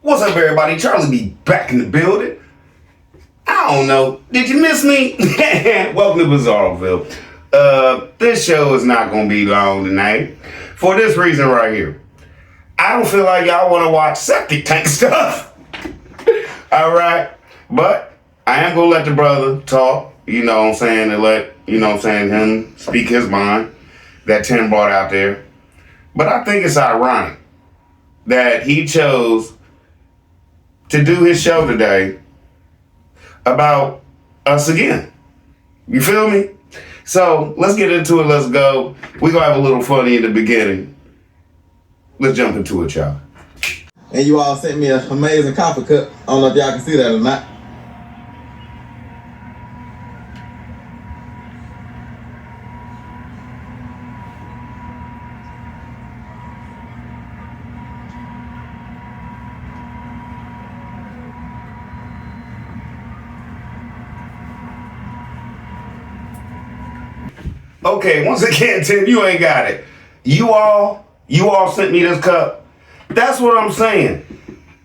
What's up, everybody? Charlie B back in the building. I don't know. Did you miss me? Welcome to Bizarreville. This show is not going to be long tonight for this reason right here. I don't feel like y'all want to watch Septic tank stuff. All right. But I am going to let the brother talk, you know what I'm saying, and let, you know what I'm saying, him speak his mind that Tim brought out there. But I think it's ironic that he chose to do his show today about us again. You feel me? So let's get into it. Let's go. We're going to have a little funny in the beginning. Let's jump into it, y'all. And you all sent me an amazing coffee cup. I don't know if y'all can see that or not. Okay, once again, Tim, you ain't got it. You all sent me this cup. That's what I'm saying.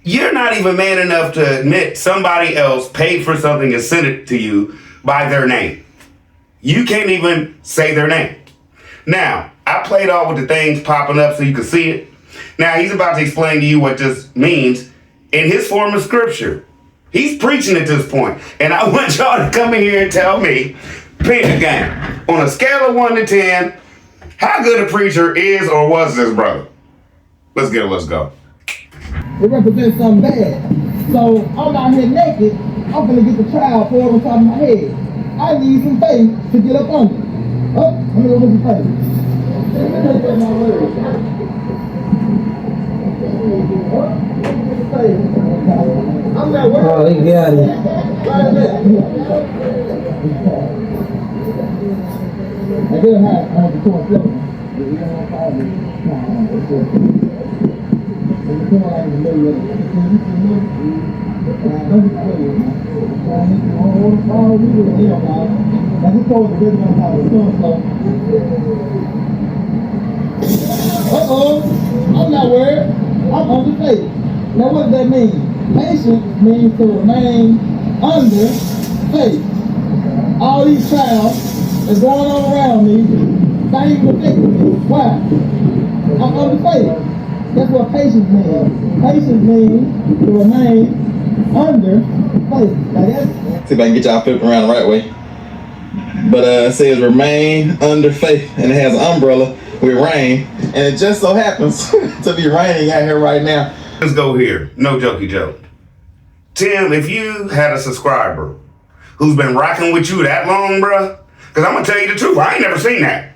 You're not even man enough to admit somebody else paid for something and sent it to you by their name. You can't even say their name. Now, I played all with the things popping up so you can see it. Now, he's about to explain to you what this means in his form of scripture. He's preaching at this point. And I want y'all to come in here and tell me, Peter gang, on a scale of 1 to 10, how good a preacher is or was this brother? Let's go. It represents something bad. So I'm out here naked, I'm gonna get the child poured on top of my head. I need some faith to get up under. Oh, let me go with some faith. That's my word. I'm not worried. Oh, he got it. Right there. I didn't have the core flow. We don't have fire. The core like in the middle of it. Don't be crazy, man. All the fire we do is now. Now this core is the rhythm of how the sun flows. I'm not worried. I'm on the faith. Now what does that mean? Patience means to remain under faith. All these trials that's going on around me, not even affecting me. Why? I'm under faith. That's what patience means. Patience means to remain under faith. Now that's... See if I can get y'all flipping around the right way. But it says remain under faith, and it has an umbrella with rain, and it just so happens to be raining out here right now. Let's go here. No jokey joke. Tim, if you had a subscriber who's been rocking with you that long, bruh, because I'm going to tell you the truth, I ain't never seen that.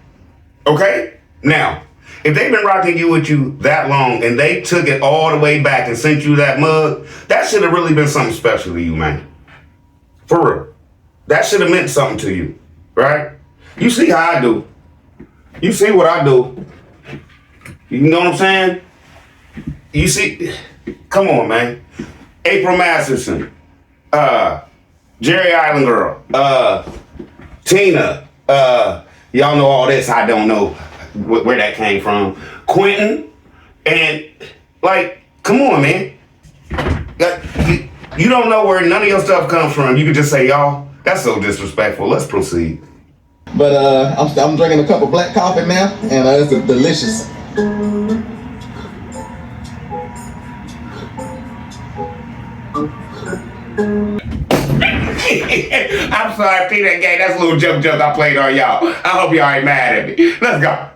Okay? Now, if they've been rocking with you that long and they took it all the way back and sent you that mug, that should have really been something special to you, man. For real. That should have meant something to you, right? You see how I do. You see what I do. You know what I'm saying? You see, come on, man. April Masterson, Jerry Island Girl, Tina, y'all know all this. I don't know where that came from. Quentin, and like, come on, man. You don't know where none of your stuff comes from. You can just say, y'all, that's so disrespectful. Let's proceed. But I'm drinking a cup of black coffee now, and it's delicious. I'm sorry, Peter Gay. That's a little joke I played on y'all. I hope y'all ain't mad at me. Let's go.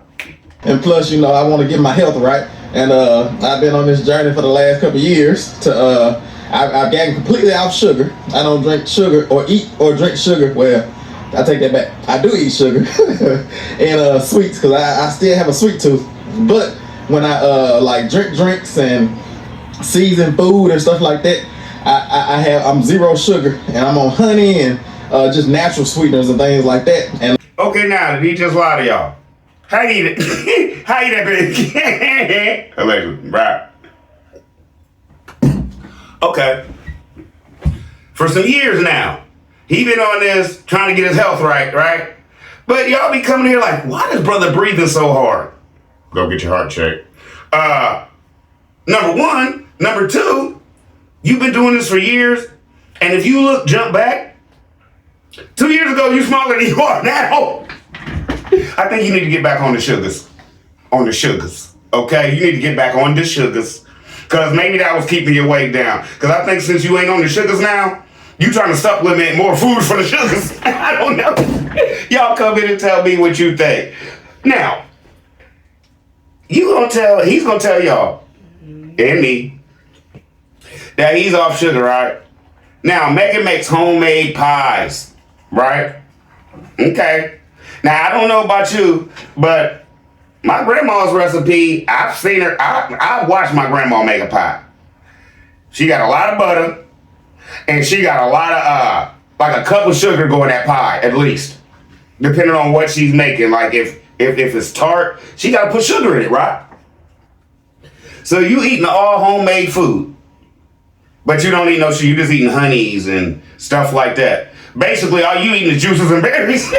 And plus, you know, I want to get my health right. And I've been on this journey for the last couple of years to, I've gotten completely off sugar. I don't drink sugar or eat or drink sugar. Well, I take that back. I do eat sugar and sweets because I still have a sweet tooth. But when I like drink drinks and seasoned food and stuff like that, I'm zero sugar and I'm on honey and just natural sweeteners and things like that. And okay, now did he just lie to y'all? How you eat it? How you eat that bitch? Allegedly, right? Okay. For some years now, he been on this trying to get his health right? But y'all be coming here like, why is brother breathing so hard? Go get your heart checked. Number one. Number two, You've been doing this for years, and if you jump back, 2 years ago, you smaller than you are now. I think you need to get back on the sugars. Okay? You need to get back on the sugars. Because maybe that was keeping your weight down. Because I think since you ain't on the sugars now, you trying to supplement more food for the sugars. I don't know. Y'all come in and tell me what you think. Now, he's going to tell y'all, and me, that he's off sugar, right? Now, Megan makes homemade pies, right? Okay. Now, I don't know about you, but my grandma's recipe, I've seen her, I've watched my grandma make a pie. She got a lot of butter, and she got a lot of, like a cup of sugar go in that pie, at least. Depending on what she's making. Like, if it's tart, she got to put sugar in it, right? So you eating all homemade food. But you don't eat no sugar, you just eating honeys and stuff like that. Basically, all you eating is juices and berries.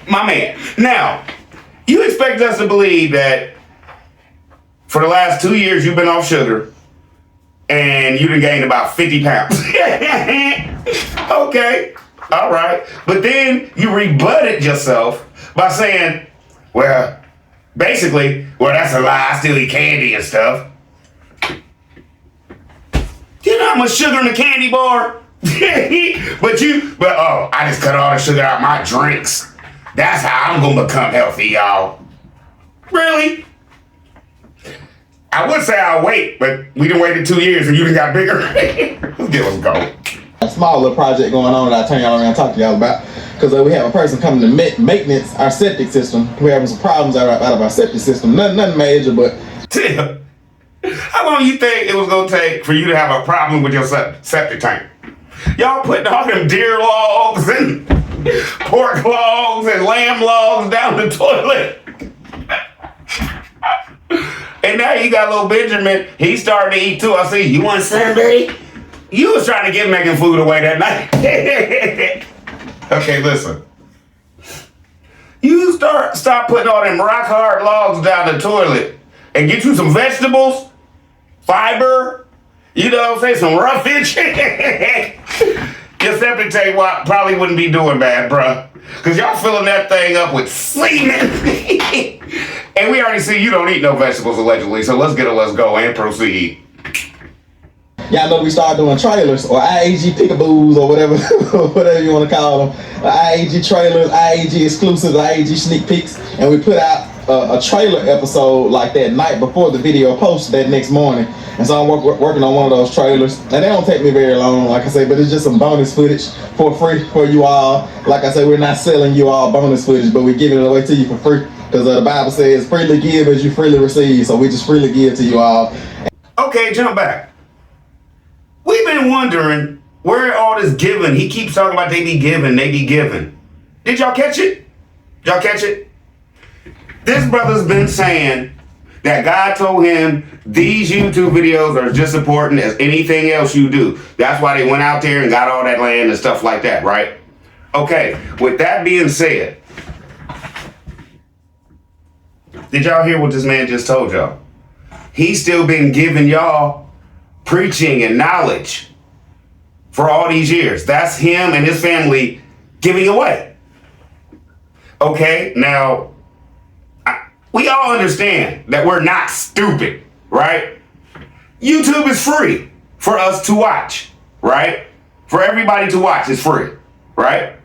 My man. Now, you expect us to believe that for the last 2 years you've been off sugar and you done gained about 50 pounds. Okay, all right. But then you rebutted yourself by saying, well, basically, well, that's a lie. I still eat candy and stuff. You know how much sugar in a candy bar? but I just cut all the sugar out of my drinks. That's how I'm gonna become healthy, y'all. Really? I would say I'll wait, but we done waited 2 years and you done got bigger. Let's go. A small little project going on that I turn y'all around and talk to y'all about. Because we have a person coming to maintenance our septic system. We're having some problems out of our septic system. Nothing major, but... Tim, how long you think it was gonna take for you to have a problem with your septic tank? Y'all putting all them deer logs and pork logs and lamb logs down the toilet. And now you got little Benjamin, he's starting to eat too. I see, you want Sunday? You was trying to give Megan food away that night. Okay, listen. You stop putting all them rock hard logs down the toilet and get you some vegetables, fiber, you know what I'm saying, some roughage. Your septic tank probably wouldn't be doing bad, bruh. Because y'all filling that thing up with semen. And we already see you don't eat no vegetables, allegedly. So let's go and proceed. Y'all know we started doing trailers, or IAG pickaboos, or whatever you want to call them. IAG trailers, IAG exclusives, IAG sneak peeks. And we put out a trailer episode like that night before the video posted that next morning. And so I'm working on one of those trailers. And they don't take me very long, like I say, but it's just some bonus footage for free for you all. Like I say, we're not selling you all bonus footage, but we're giving it away to you for free. Because the Bible says, freely give as you freely receive. So we just freely give to you all. Okay, jump back. We've been wondering where all this giving, he keeps talking about they be giving. Did y'all catch it? This brother's been saying that God told him these YouTube videos are just as important as anything else you do. That's why they went out there and got all that land and stuff like that, right? Okay, with that being said, did y'all hear what this man just told y'all? He's still been giving y'all preaching and knowledge for all these years. That's him and his family giving away. Okay, now, we all understand that we're not stupid, right? YouTube is free for us to watch, right? For everybody to watch, it's free, right?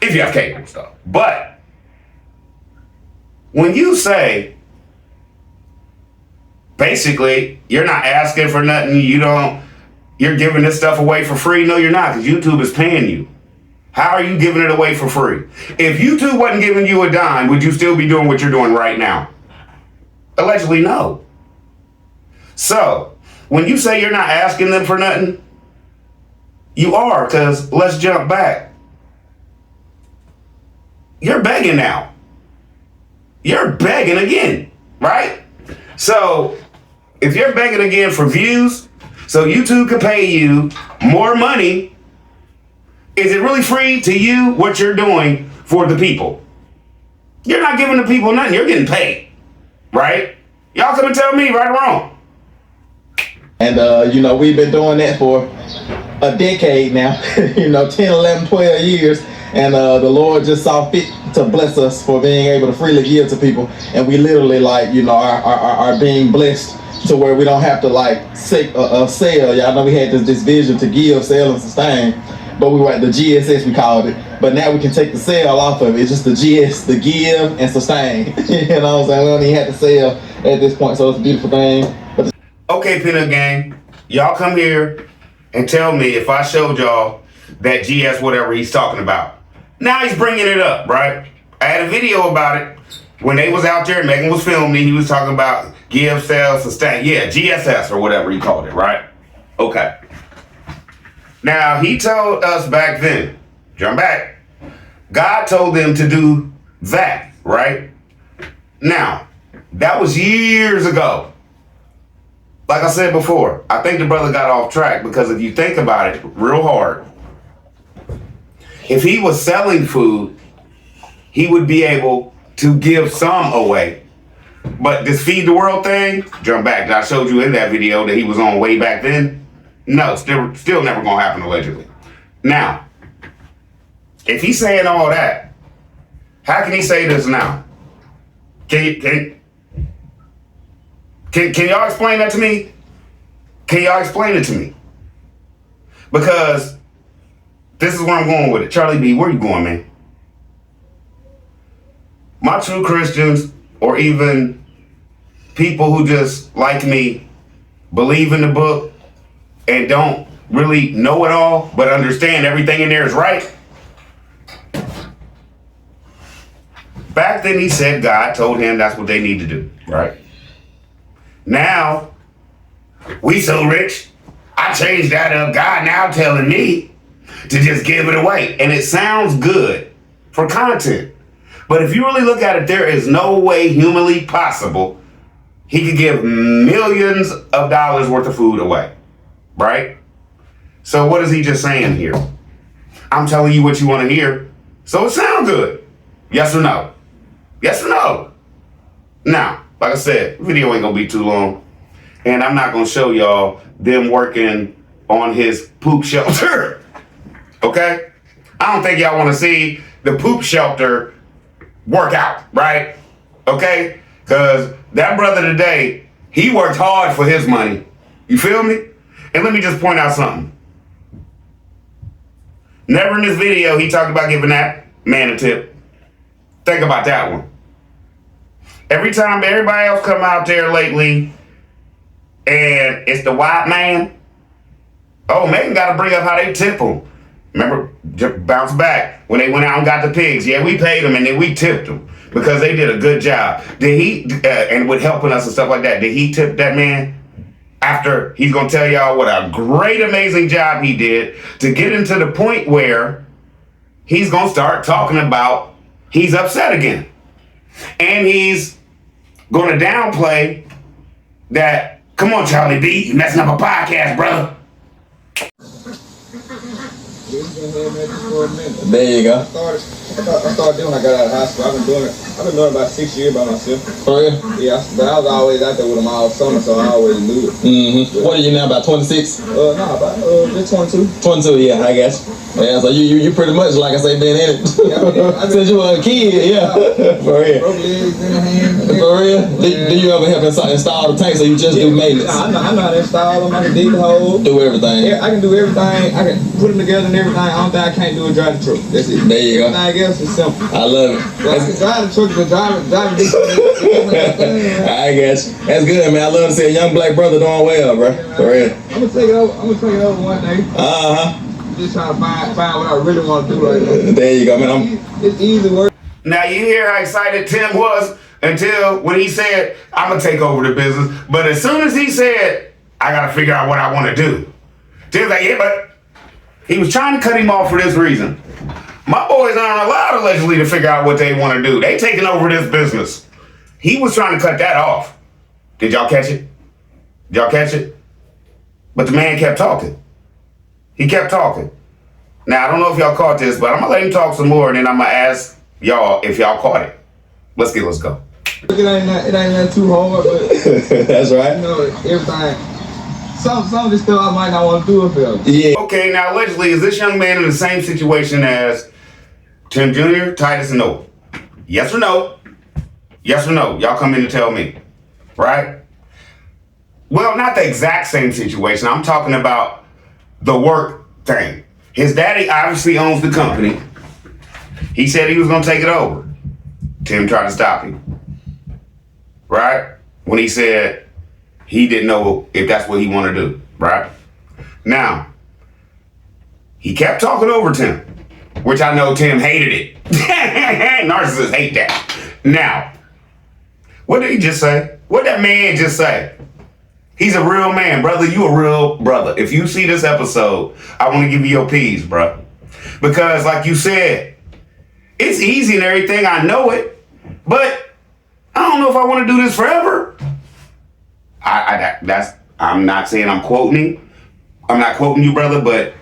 If you have cable and stuff. But when you say, basically, you're not asking for nothing, you're giving this stuff away for free. No, you're not, because YouTube is paying you. How are you giving it away for free? If YouTube wasn't giving you a dime, would you still be doing what you're doing right now? Allegedly, no. So, when you say you're not asking them for nothing, you are, because let's jump back. You're begging now. You're begging again, right? So, if you're begging again for views, so YouTube can pay you more money, is it really free to you what you're doing for the people? You're not giving the people nothing. You're getting paid, right? Y'all come and tell me right or wrong. And you know, we've been doing that for a decade now. You know, 10, 11, 12 years. And the Lord just saw fit to bless us for being able to freely give to people. And we literally, like, you know, are being blessed to where we don't have to, like, sell. Y'all know we had this vision to give, sell, and sustain. But we were at the GSS, we called it. But now we can take the sell off of it. It's just the GS, the give and sustain. You know what I'm saying? We don't even have to sell at this point. So it's a beautiful thing. But Okay, Peanut Gang, y'all come here and tell me if I showed y'all that GS whatever he's talking about. Now he's bringing it up, right? I had a video about it when they was out there. Megan was filming. He was talking about give, sell, sustain. Yeah, GSS or whatever he called it, right? Okay. Now he told us back then, jump back, God told them to do that, right? Now, that was years ago. Like I said before, I think the brother got off track because if you think about it real hard, if he was selling food, he would be able to give some away. But this feed the world thing, jump back. I showed you in that video that he was on way back then. No, still never gonna happen allegedly. Now, if he's saying all that, how can he say this now? Can y'all explain that to me? Can y'all explain it to me? Because this is where I'm going with it. Charlie B, where you going, man? My true Christians, or even people who just, like me, believe in the book and don't really know it all, but understand everything in there is right. Back then he said God told him that's what they need to do, right? Now, we so rich, I changed that up. God now telling me to just give it away. And it sounds good for content. But if you really look at it, there is no way humanly possible he could give millions of dollars worth of food away. Right? So what is he just saying here? I'm telling you what you want to hear. So it sounds good. Yes or no? Yes or no? Now, like I said, video ain't gonna be too long. And I'm not gonna show y'all them working on his poop shelter. Okay? I don't think y'all wanna see the poop shelter work out, right? Okay? Because that brother today, he worked hard for his money. You feel me? And let me just point out something. Never in this video he talked about giving that man a tip. Think about that one. Every time everybody else come out there lately and it's the white man, oh, Megan got to bring up how they tip them. Remember, bounce back when they went out and got the pigs. Yeah, we paid them and then we tipped them because they did a good job. Did he, and with helping us and stuff like that, did he tip that man? After he's going to tell y'all what a great, amazing job he did to get him to the point where he's going to start talking about he's upset again. And he's going to downplay that, come on, Charlie B, you messing up a podcast, brother. there you go. I started doing when I got out of high school. I've been doing it about 6 years by myself. For real? Yeah, but I was always out there with them all summer, so I always knew it. Mm-hmm. What are you now, about 26? About just 22. 22, yeah, I guess. Yeah, so you pretty much, like I say, been in it. Yeah, Since you were a kid, yeah. For real. Broke legs in the hand. For real? Do you ever help install the tanks or you just do maintenance? I know how to install them. I can dig the hole. Do everything. Yeah, I can do everything. I can put them together and everything. The only thing I can't do is drive the truck. That's it. There you go. Everything else is simple. I love it. So I can drive the truck, but driving this. I guess. That's good, man. I love to see a young black brother doing well, bro. For real. I'm gonna take it over one day. Uh-huh. Just trying to find what I really want to do right now. There you go, man. It's easy work. Now you hear how excited Tim was until when he said, I'm going to take over the business. But as soon as he said, I got to figure out what I want to do. Tim's like, yeah, but he was trying to cut him off for this reason. My boys aren't allowed allegedly to figure out what they want to do. They taking over this business. He was trying to cut that off. Did y'all catch it? Did y'all catch it? But the man kept talking. He kept talking. Now, I don't know if y'all caught this, but I'm going to let him talk some more, and then I'm going to ask y'all if y'all caught it. Let's go. It ain't nothing too hard, but that's right. you know, everything. some of this stuff I might not want to do it for. Yeah. Okay, now allegedly, is this young man in the same situation as Tim Jr., Titus, and Noah? Yes or no? Yes or no? Y'all come in to tell me, right? Well, not the exact same situation. I'm talking about the work thing. His daddy obviously owns the company. He said he was going to take it over. Tim tried to stop him, right? When he said he didn't know if that's what he wanted to do, right? Now, he kept talking over Tim, which I know Tim hated it. Narcissists hate that. Now, what did he just say? What did that man just say? He's a real man, brother. You a real brother. If you see this episode, I want to give you your peas, bro. Because like you said, it's easy and everything. I know it. But I don't know if I want to do this forever. I'm not saying I'm quoting him. I'm not quoting you, brother, but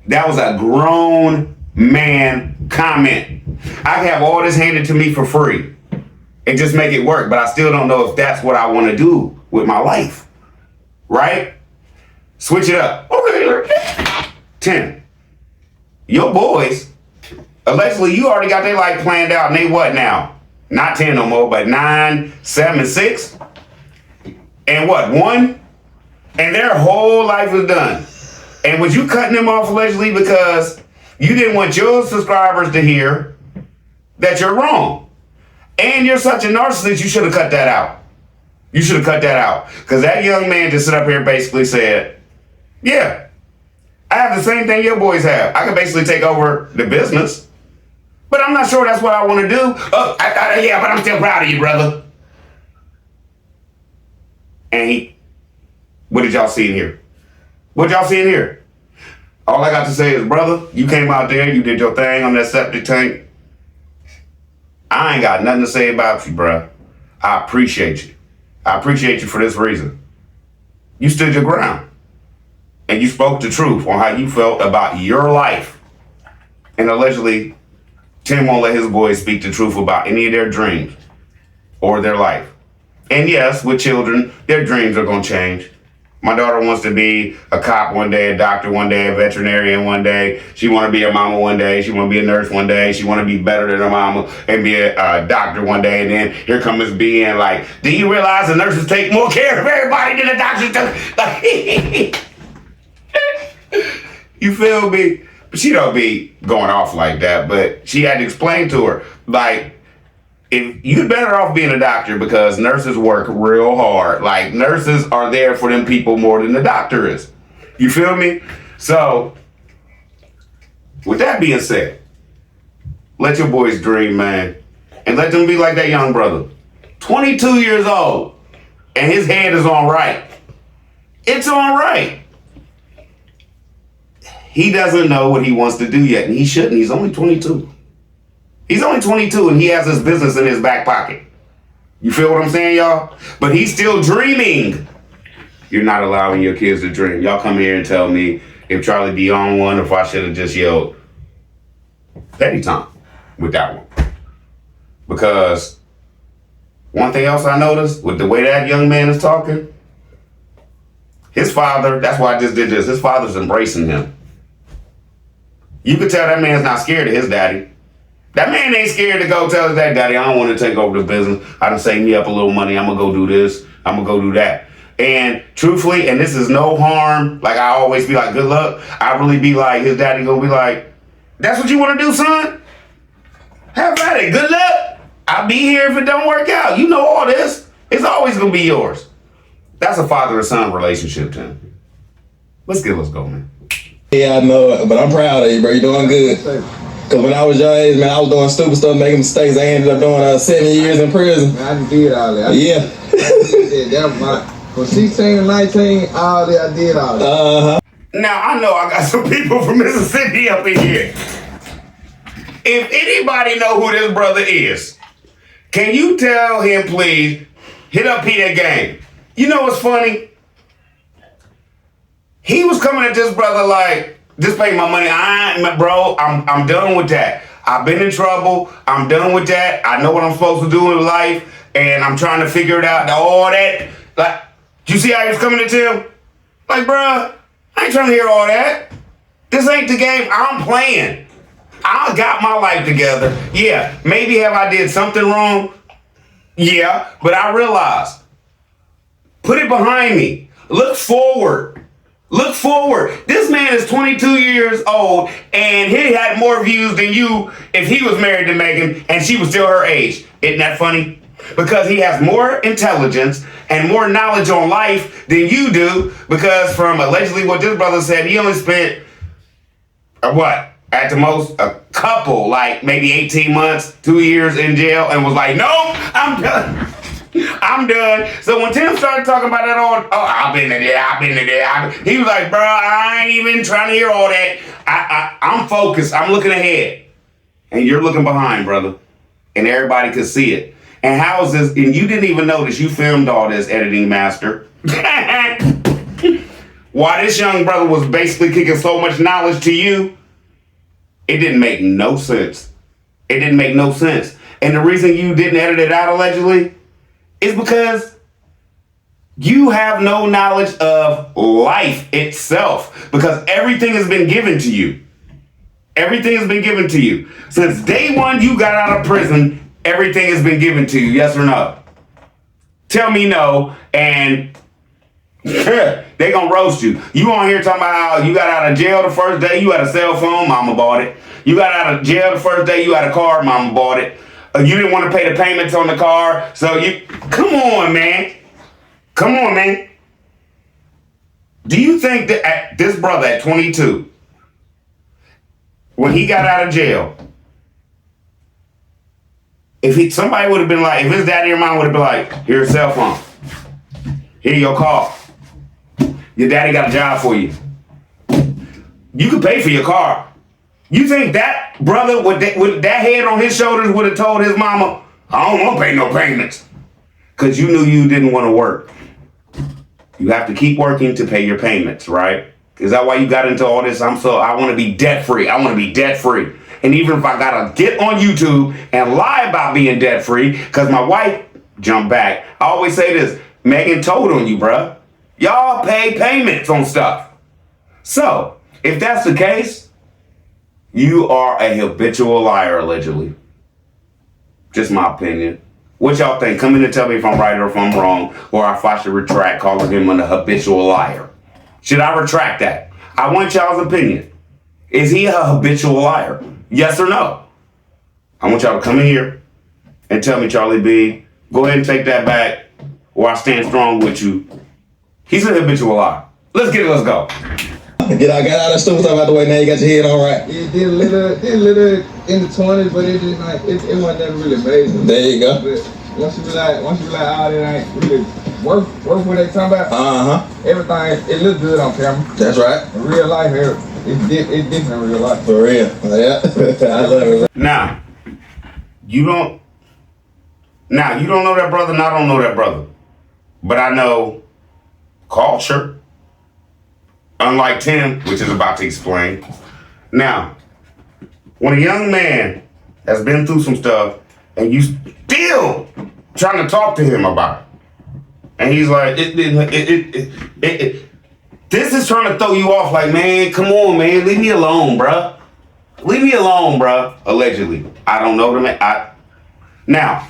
that was a grown man comment. I can have all this handed to me for free and just make it work, but I still don't know if that's what I want to do with my life. Right? Switch it up. Okay. 10. Your boys, allegedly, you already got their life planned out, and they what now? Not 10 no more, but 9, 7, 6. And what, 1? And their whole life is done. And was you cutting them off allegedly because you didn't want your subscribers to hear that you're wrong? And you're such a narcissist, you should have cut that out. You should have cut that out. Because that young man just stood up here and basically said, yeah, I have the same thing your boys have. I can basically take over the business. But I'm not sure that's what I want to do. Yeah, but I'm still proud of you, brother. And what did y'all see in here? What y'all see in here? All I got to say is, brother, you came out there, you did your thing on that septic tank. I ain't got nothing to say about you, bro. I appreciate you. I appreciate you for this reason. You stood your ground. And you spoke the truth on how you felt about your life. And allegedly, Tim won't let his boys speak the truth about any of their dreams or their life. And yes, with children, their dreams are going to change. My daughter wants to be a cop one day, a doctor one day, a veterinarian one day. She want to be a mama one day. She want to be a nurse one day. She want to be better than her mama and be a doctor one day. And then here comes this being like, do you realize the nurses take more care of everybody than the doctors do? Like, you feel me? But she don't be going off like that. But she had to explain to her, like, if you're better off being a doctor because nurses work real hard. Like, nurses are there for them people more than the doctor is. You feel me? So, with that being said, let your boys dream, man. And let them be like that young brother. 22 years old. And his head is on right. It's on right. He doesn't know what he wants to do yet. And he shouldn't. He's only 22. He's only 22 and he has his business in his back pocket. You feel what I'm saying, y'all? But he's still dreaming. You're not allowing your kids to dream. Y'all come here and tell me if Charlie be on one, if I should have just yelled petty time with that one. Because one thing else I noticed with the way that young man is talking, his father, that's why I just did this, his father's embracing him. You could tell that man's not scared of his daddy. That man ain't scared to go tell his daddy, I don't want to take over the business. I done saved me up a little money. I'm going to go do this. I'm going to go do that. And truthfully, and this is no harm, like I always be like, good luck. I really be like, his daddy going to be like, that's what you want to do, son? Have at it. Good luck. I'll be here if it don't work out. You know all this. It's always going to be yours. That's a father and son relationship, Tim. Let's go, man. Yeah, I know it, but I'm proud of you, bro. You're doing good. Because when I was your age, man, I was doing stupid stuff, making mistakes. I ended up doing 7 years in prison. Man, I did all that. Yeah. That was my, from 16 to 19, all that I did all that. Uh-huh. Now, I know I got some people from Mississippi up in here. If anybody know who this brother is, can you tell him, please, hit up P that game? You know what's funny? He was coming at this brother like, just pay my money. I'm done with that. I've been in trouble. I'm done with that. I know what I'm supposed to do in life, and I'm trying to figure it out. All that. Like, you see how he was coming at him? Like, bruh, I ain't trying to hear all that. This ain't the game I'm playing. I got my life together. Yeah, maybe have I did something wrong? Yeah, but I realized. Put it behind me. Look forward. Look forward. This man is 22 years old and he had more views than you if he was married to Megan and she was still her age. Isn't that funny? Because he has more intelligence and more knowledge on life than you do, because from allegedly what this brother said, he only spent what? At the most, a couple, like maybe 18 months, 2 years in jail, and was like, no, I'm done. I'm done. So when Tim started talking about that I've been to there, he was like, bro, I ain't even trying to hear all that. I'm focused. I'm looking ahead. And you're looking behind, brother. And everybody could see it. And how is this? And you didn't even notice you filmed all this, editing master. Why this young brother was basically kicking so much knowledge to you, it didn't make no sense. It didn't make no sense. And the reason you didn't edit it out allegedly is because you have no knowledge of life itself, because everything has been given to you. Everything has been given to you. Since day one you got out of prison, everything has been given to you, yes or no? Tell me no, and they gonna roast you. You on here talking about how you got out of jail the first day, you had a cell phone, mama bought it. You got out of jail the first day, you had a car, mama bought it. You didn't want to pay the payments on the car, so you... Come on, man. Come on, man. Do you think that this brother at 22, when he got out of jail, if somebody would have been like, if his daddy or mom would have been like, here's a cell phone, here your car, your daddy got a job for you, you could pay for your car. You think that brother with that head on his shoulders would have told his mama, I don't want to pay no payments? Because you knew you didn't want to work. You have to keep working to pay your payments, right? Is that why you got into all this? I want to be debt free. I want to be debt free. And even if I got to get on YouTube and lie about being debt free, because my wife jumped back, I always say this, Megan told on you, bruh. Y'all pay payments on stuff. So, if that's the case, you are a habitual liar, allegedly. Just my opinion. What y'all think? Come in and tell me if I'm right or if I'm wrong, or if I should retract calling him a habitual liar. Should I retract that? I want y'all's opinion. Is he a habitual liar? Yes or no? I want y'all to come in here and tell me, Charlie B, go ahead and take that back, or I stand strong with you. He's a habitual liar. Let's get it, let's go. Get all that stupid stuff out the way. Now you got your head on right. It did a little in the 20s, but it just like it wasn't never really amazing. There you go. But once you be like, oh, it ain't really worth what they talking about. Everything it looks good on camera. That's right. In real life, it's different in real life. For real. Yeah. I love it. Now, you don't know that brother, and I don't know that brother. But I know culture. Unlike Tim, which is about to explain. Now, when a young man has been through some stuff and you still trying to talk to him about it, and he's like, this is trying to throw you off like, man, come on, man, leave me alone, bruh. Leave me alone, bruh. Allegedly. I don't know the man. Now,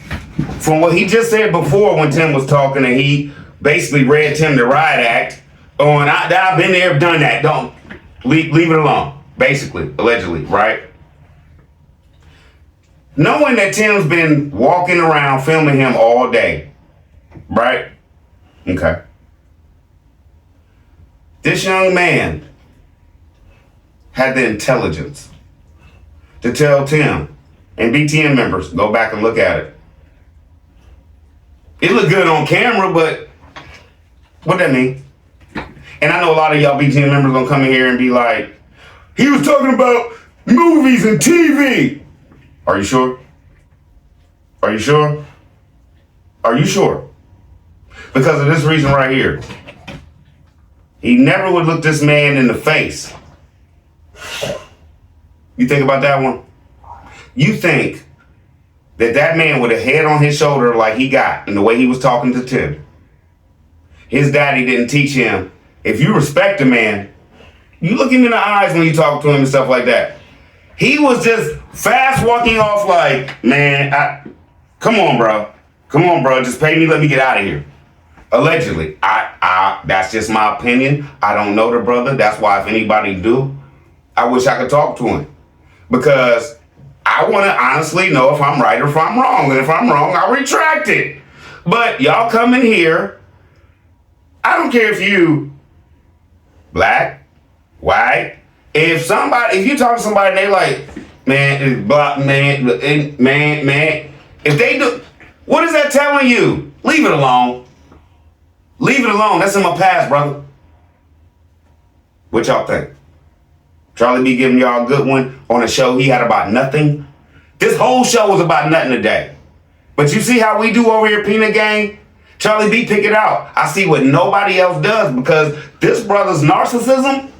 from what he just said before when Tim was talking and he basically read Tim the Riot Act, and I've been there, done that. Don't leave it alone. Basically, allegedly, right? Knowing that Tim's been walking around filming him all day, right? Okay. This young man had the intelligence to tell Tim and BTN members, go back and look at it. It looked good on camera, but what that mean? And I know a lot of y'all BTN members gonna come in here and be like, he was talking about movies and TV. Are you sure? Are you sure? Are you sure? Because of this reason right here. He never would look this man in the face. You think about that one? You think that man with a head on his shoulder like he got, and the way he was talking to Tim, his daddy didn't teach him if you respect a man, you look him in the eyes when you talk to him and stuff like that. He was just fast walking off like, man, come on, bro. Come on, bro. Just pay me. Let me get out of here. Allegedly. That's just my opinion. I don't know the brother. That's why if anybody do, I wish I could talk to him. Because I want to honestly know if I'm right or if I'm wrong. And if I'm wrong, I'll retract it. But y'all come in here. I don't care if you black, white. If you talk to somebody and they like, man, black man, if they do, what is that telling you? Leave it alone. Leave it alone. That's in my past, brother. What y'all think? Charlie B giving y'all a good one on a show he had about nothing. This whole show was about nothing today. But you see how we do over here, Peanut Gang? Charlie B pick it out. I see what nobody else does because this brother's narcissism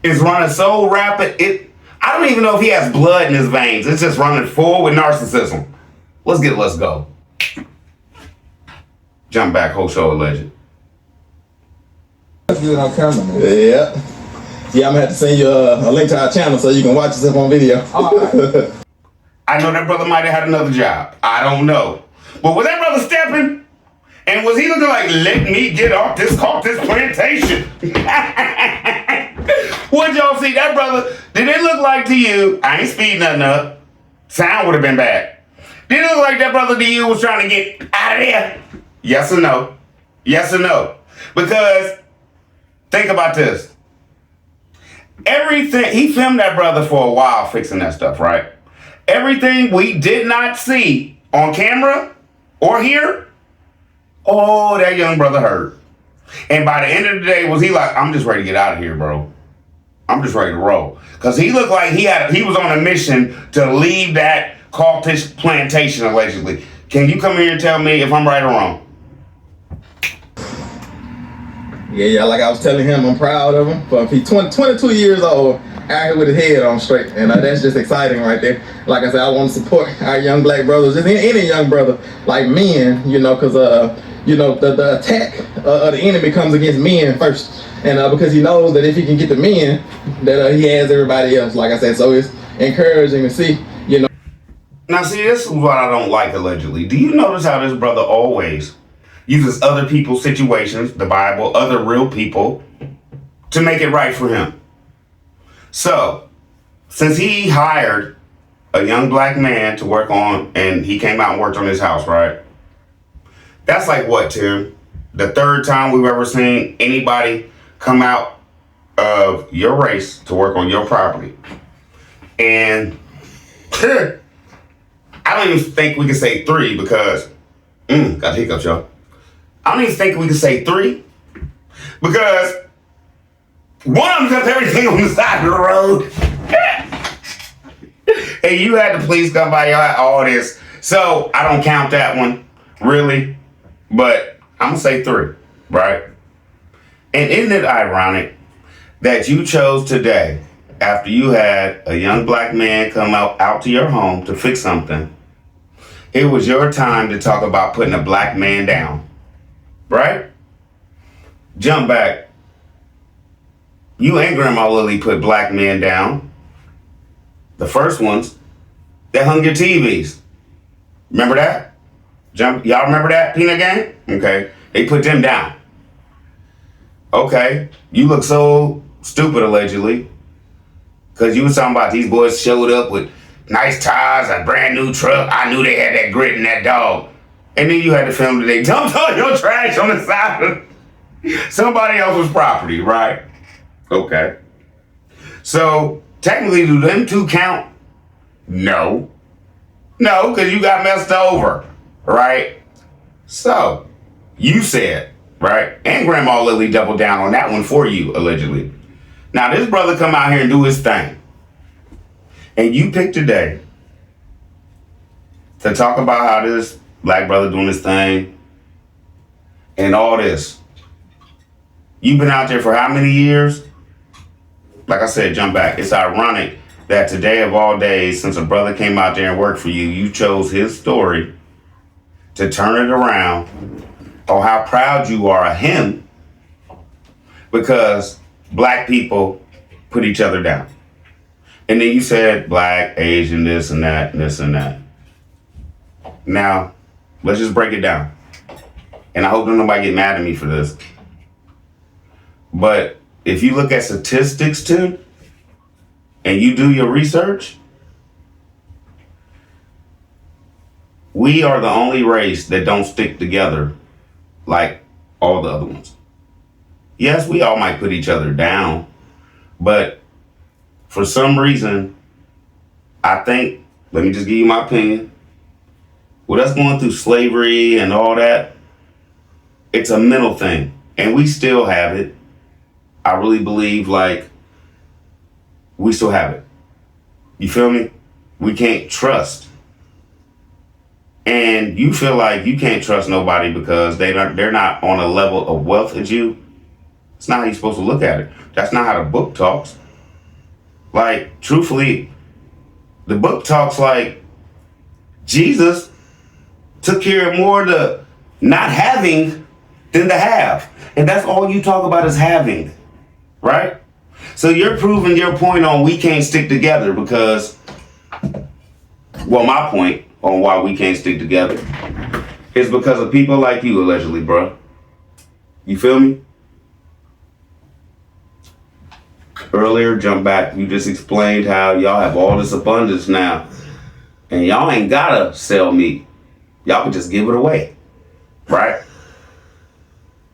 is running so rapid. I don't even know if he has blood in his veins. It's just running full with narcissism. Let's go. Jump back, whole show alleged. That's good on camera, man. Yeah. Yeah, I'm gonna have to send you a link to our channel so you can watch yourself on video. Right. I know that brother might have had another job. I don't know. But was that brother stepping? And was he looking like, let me get off this plantation? What'd y'all see? That brother, did it look like to you, I ain't speeding nothing up. Sound would have been bad. Did it look like that brother to you was trying to get out of there? Yes or no? Yes or no? Because, think about this. Everything, he filmed that brother for a while fixing that stuff, right? Everything we did not see on camera or hear, oh, that young brother heard. And by the end of the day, was he like, I'm just ready to get out of here, bro. I'm just ready to roll. Because he looked like he was on a mission to leave that cultish plantation, allegedly. Can you come here and tell me if I'm right or wrong? Yeah, like I was telling him, I'm proud of him. But he's 22 years old, out here with his head on straight. And that's just exciting right there. Like I said, I want to support our young black brothers, just any young brother, like men, because, the attack of the enemy comes against men first. And because he knows that if he can get the men, that he has everybody else, like I said. So it's encouraging to see, Now, see, this is what I don't like, allegedly. Do you notice how this brother always uses other people's situations, the Bible, other real people, to make it right for him? So, since he hired a young black man to work on, and he came out and worked on his house, right? That's like what, Tim? The third time we've ever seen anybody come out of your race to work on your property. And I don't even think we can say three because, got hiccups, y'all. I don't even think we can say three because one of them does everything on the side of the road. And you had the police come by, y'all had all this. So I don't count that one, really. But I'm going to say three, right? And isn't it ironic that you chose today, after you had a young black man come out to your home to fix something, it was your time to talk about putting a black man down, right? Jump back. You and Grandma Lily put black men down. The first ones that hung your TVs. Remember that? Y'all remember that, Peanut Gang? Okay. They put them down. Okay. You look so stupid, allegedly. Because you was talking about these boys showed up with nice tires, a brand new truck. I knew they had that grit and that dog. And then you had to film that they dumped all your trash on the side of somebody else's property, right? Okay. So, technically, do them two count? No. No, because you got messed over, right? So, you said, right? And Grandma Lily doubled down on that one for you, allegedly. Now, this brother come out here and do his thing. And you picked a day to talk about how this black brother doing his thing and all this. You've been out there for how many years? Like I said, jump back. It's ironic that today of all days, since a brother came out there and worked for you, you chose his story to turn it around on how proud you are of him because black people put each other down. And then you said black, Asian, this and that, and this and that. Now, let's just break it down. And I hope nobody get mad at me for this. But if you look at statistics too, and you do your research, we are the only race that don't stick together like all the other ones. Yes, we all might put each other down, but for some reason, I think, let me just give you my opinion, with us going through slavery and all that, it's a mental thing, and we still have it. I really believe, like, we still have it. You feel me? We can't trust. And you feel like you can't trust nobody because they're not on a level of wealth as you. It's not how you're supposed to look at it. That's not how the book talks. Like, truthfully, the book talks like Jesus took care of more of the not having than the have. And that's all you talk about is having, right? So you're proving your point on we can't stick together because, well, my point on why we can't stick together is because of people like you, allegedly, bro. You feel me? Earlier, jump back, you just explained how y'all have all this abundance now and y'all ain't gotta sell meat. Y'all can just give it away, right?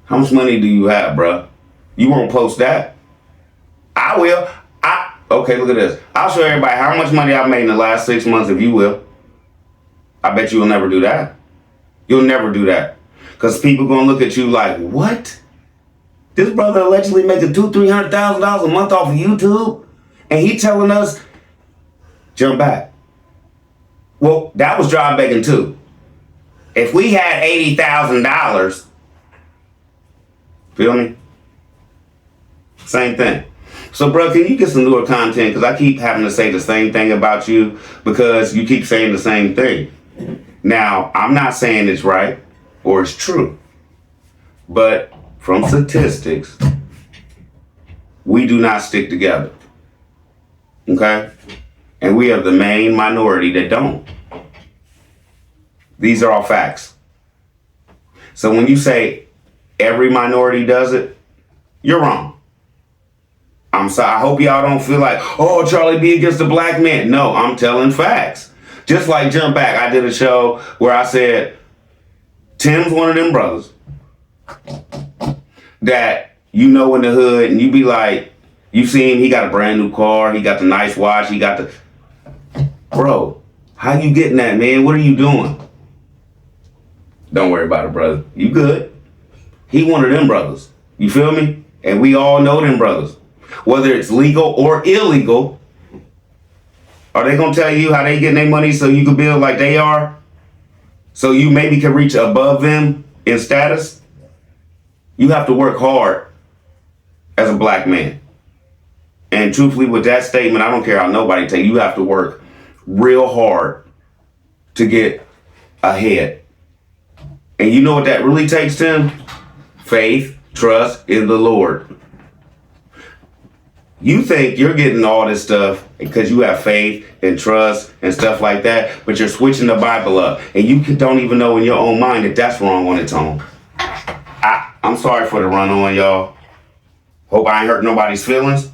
How much money do you have, bro? You won't post that? I will. Okay, look at this. I'll show everybody how much money I've made in the last 6 months if you will. I bet you'll never do that. You'll never do that. Because people gonna look at you like, what? This brother allegedly making $200,000-$300,000 a month off of YouTube? And he telling us, jump back. Well, that was dry begging too. If we had $80,000, feel me? Same thing. So, bro, can you get some newer content? Because I keep having to say the same thing about you because you keep saying the same thing. Now, I'm not saying it's right or it's true, but from statistics, we do not stick together. Okay? And we are the main minority that don't. These are all facts. So when you say every minority does it, you're wrong. I'm sorry. I hope y'all don't feel like, oh, Charlie B against the black man. No, I'm telling facts. Just like Jump Back, I did a show where I said, Tim's one of them brothers that you know in the hood and you be like, you see him, he got a brand new car, he got the nice watch, he got the... Bro, how you getting that, man? What are you doing? Don't worry about it, brother. You good. He one of them brothers. You feel me? And we all know them brothers. Whether it's legal or illegal, are they going to tell you how they getting their money so you can build like they are? So you maybe can reach above them in status? You have to work hard as a black man. And truthfully, with that statement, I don't care how nobody tell you, you have to work real hard to get ahead. And you know what that really takes, Tim? Faith, trust in the Lord. You think you're getting all this stuff because you have faith and trust and stuff like that, but you're switching the Bible up and you don't even know in your own mind that that's wrong on its own. I'm sorry for the run on, y'all. Hope I ain't hurt nobody's feelings,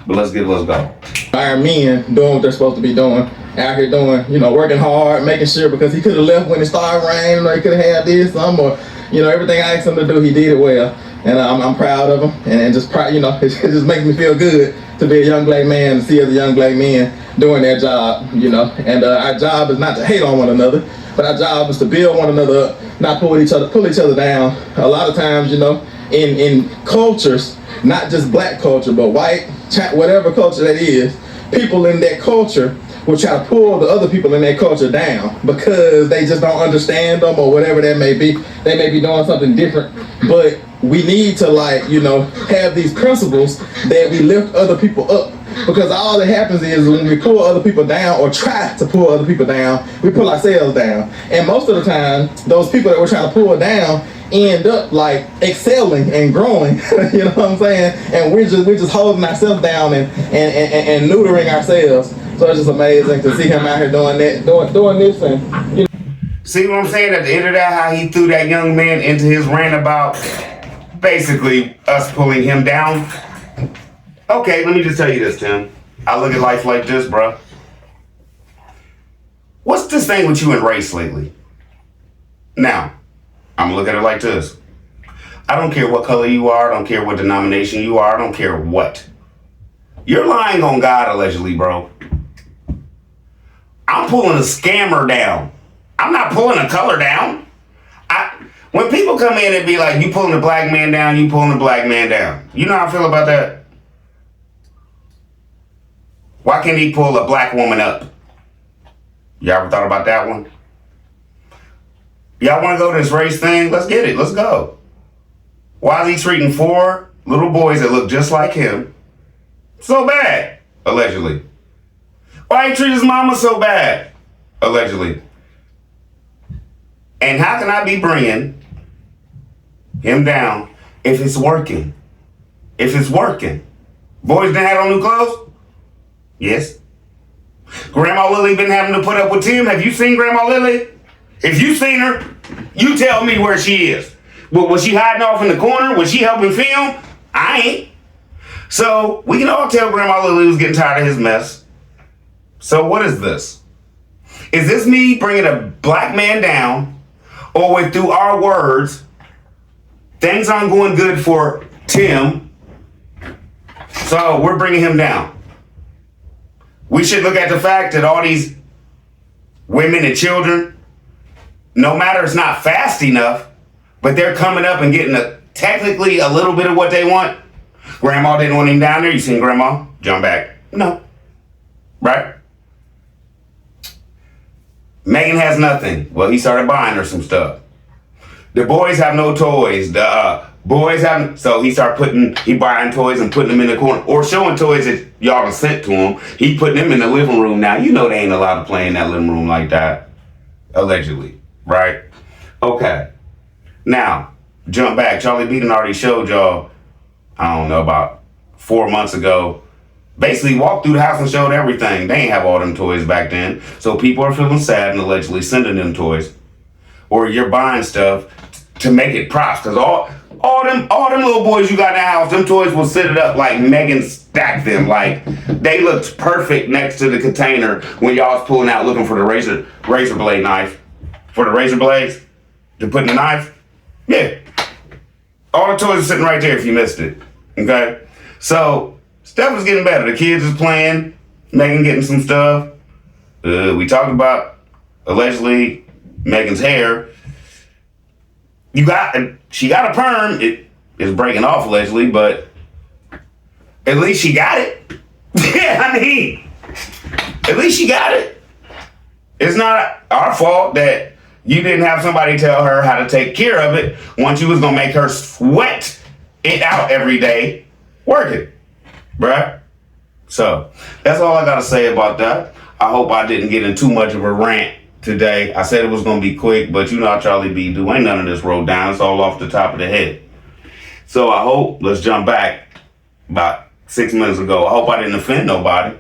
but let's go. Iron men doing what they're supposed to be doing, out here doing, working hard, making sure, because he could have left when it started raining, or he could have had this, or, everything I asked him to do, he did it well. And I'm proud of him, and just proud, it just makes me feel good to be a young black man and see other young black men doing their job, And our job is not to hate on one another, but our job is to build one another up, not pull each other down. A lot of times, in cultures, not just black culture, but white, whatever culture that is, people in that culture will try to pull the other people in that culture down because they just don't understand them or whatever that may be. They may be doing something different, but we need to have these principles that we lift other people up, because all that happens is when we pull other people down or try to pull other people down, we pull ourselves down. And most of the time, those people that we're trying to pull down end up like excelling and growing. You know what I'm saying? And we're just holding ourselves down and neutering ourselves. So it's just amazing to see him out here doing that, doing this, and you know. See what I'm saying? At the end of that, how he threw that young man into his rant about basically us pulling him down. Okay, let me just tell you this, Tim. I look at life like this, bro. What's this thing with you and race lately? Now, I'm gonna look at it like this. I don't care what color you are. I don't care what denomination you are. I don't care what. You're lying on God, allegedly, bro. I'm pulling a scammer down. I'm not pulling a color down. When people come in and be like, you pulling the black man down, you pulling the black man down. You know how I feel about that? Why can't he pull a black woman up? You ever thought about that one? Y'all want to go to this race thing? Let's get it. Let's go. Why is he treating 4 little boys that look just like him so bad? Allegedly. Why he treat his mama so bad? Allegedly. And how can I be bringing him down if it's working? If it's working. Boys done had on new clothes? Yes. Grandma Lily been having to put up with Tim. Have you seen Grandma Lily? If you seen her, you tell me where she is. But was she hiding off in the corner? Was she helping film? I ain't. So we can all tell Grandma Lily was getting tired of his mess. So what is this? Is this me bringing a black man down? Or with through our words, things aren't going good for Tim, so we're bringing him down. We should look at the fact that all these women and children, no matter it's not fast enough, but they're coming up and getting technically a little bit of what they want. Grandma didn't want him down there. You seen Grandma? Jump back. No. Right? Megan has nothing. Well, he started buying her some stuff. The boys have no toys. The boys have, so he buying toys and putting them in the corner, or showing toys that y'all have sent to him. He putting them in the living room now. You know they ain't allowed to play in that living room like that, allegedly, right? Okay. Now, jump back. Charlie Beaton already showed y'all, I don't know, about 4 months ago. Basically walked through the house and showed everything. They ain't have all them toys back then. So people are feeling sad and allegedly sending them toys. Or you're buying stuff to make it props. Because all them little boys you got in the house, them toys will sit it up like Megan stacked them. Like they looked perfect next to the container when y'all was pulling out looking for the razor blade knife. For the razor blades to put in the knife. Yeah. All the toys are sitting right there if you missed it. Okay? So stuff is getting better. The kids is playing. Megan getting some stuff. We talked about allegedly Megan's hair. She got a perm. It is breaking off allegedly, but at least she got it. Yeah, I mean, at least she got it. It's not our fault that you didn't have somebody tell her how to take care of it once you was gonna make her sweat it out every day working. Bruh. So, that's all I gotta say about that. I hope I didn't get in too much of a rant today. I said it was gonna be quick, but you know how Charlie B do. Ain't none of this wrote down. It's all off the top of the head. So I hope, let's jump back about 6 minutes ago. I hope I didn't offend nobody,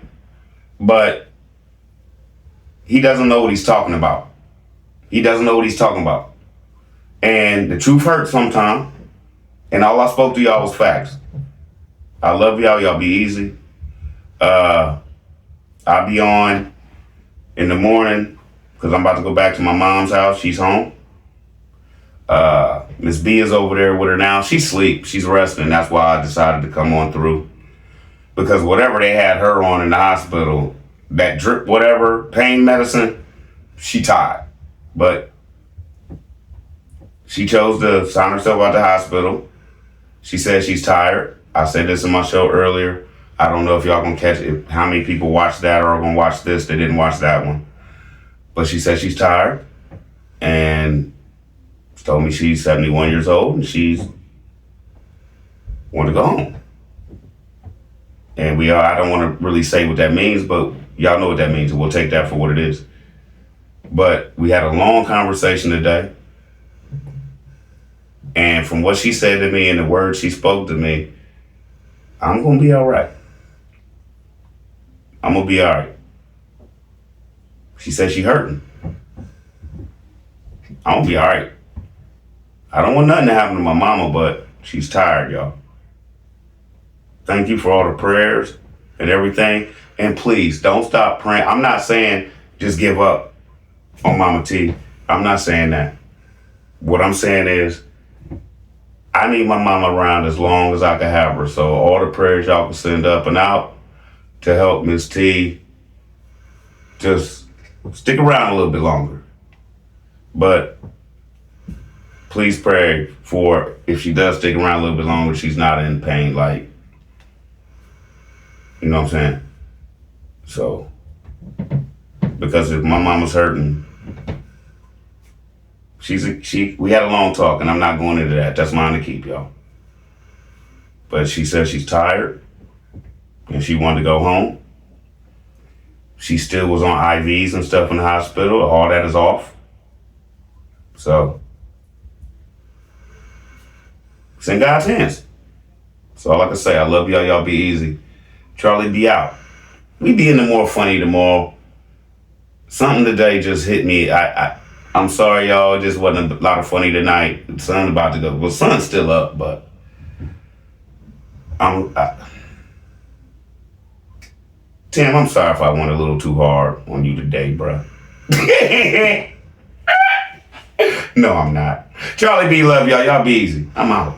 but he doesn't know what he's talking about. He doesn't know what he's talking about. And the truth hurts sometimes. And all I spoke to y'all was facts. I love y'all. Y'all be easy. I'll be on in the morning because I'm about to go back to my mom's house. She's home. Miss B is over there with her now. She's asleep. She's resting. That's why I decided to come on through. Because whatever they had her on in the hospital, that drip, whatever, pain medicine, she tired. But she chose to sign herself out the hospital. She said she's tired. I said this in my show earlier. I don't know if y'all gonna catch it, how many people watched that or are gonna watch this. They didn't watch that one. But she said she's tired and told me she's 71 years old and she's want to go home. And I don't want to really say what that means, but y'all know what that means. We'll take that for what it is. But we had a long conversation today. And from what she said to me and the words she spoke to me, I'm going to be all right. I'm going to be all right. She said she hurting. I'm going to be all right. I don't want nothing to happen to my mama, but she's tired, y'all. Thank you for all the prayers and everything. And please, don't stop praying. I'm not saying just give up on Mama T. I'm not saying that. What I'm saying is, I need my mama around as long as I can have her. So all the prayers y'all can send up and out to help Miss T just stick around a little bit longer. But please pray for, if she does stick around a little bit longer, she's not in pain, like, you know what I'm saying? So, because if my mama's hurting, we had a long talk, and I'm not going into that. That's mine to keep, y'all. But she said she's tired, and she wanted to go home. She still was on IVs and stuff in the hospital. All that is off. So, it's in God's hands. That's all I can say. I love y'all. Y'all be easy. Charlie be out. We be in the more funny tomorrow. Something today just hit me. I'm sorry, y'all. It just wasn't a lot of funny tonight. The sun's about to go. Well, sun's still up, but Tim, I'm sorry if I went a little too hard on you today, bro. No, I'm not. Charlie B, love y'all. Y'all be easy. I'm out.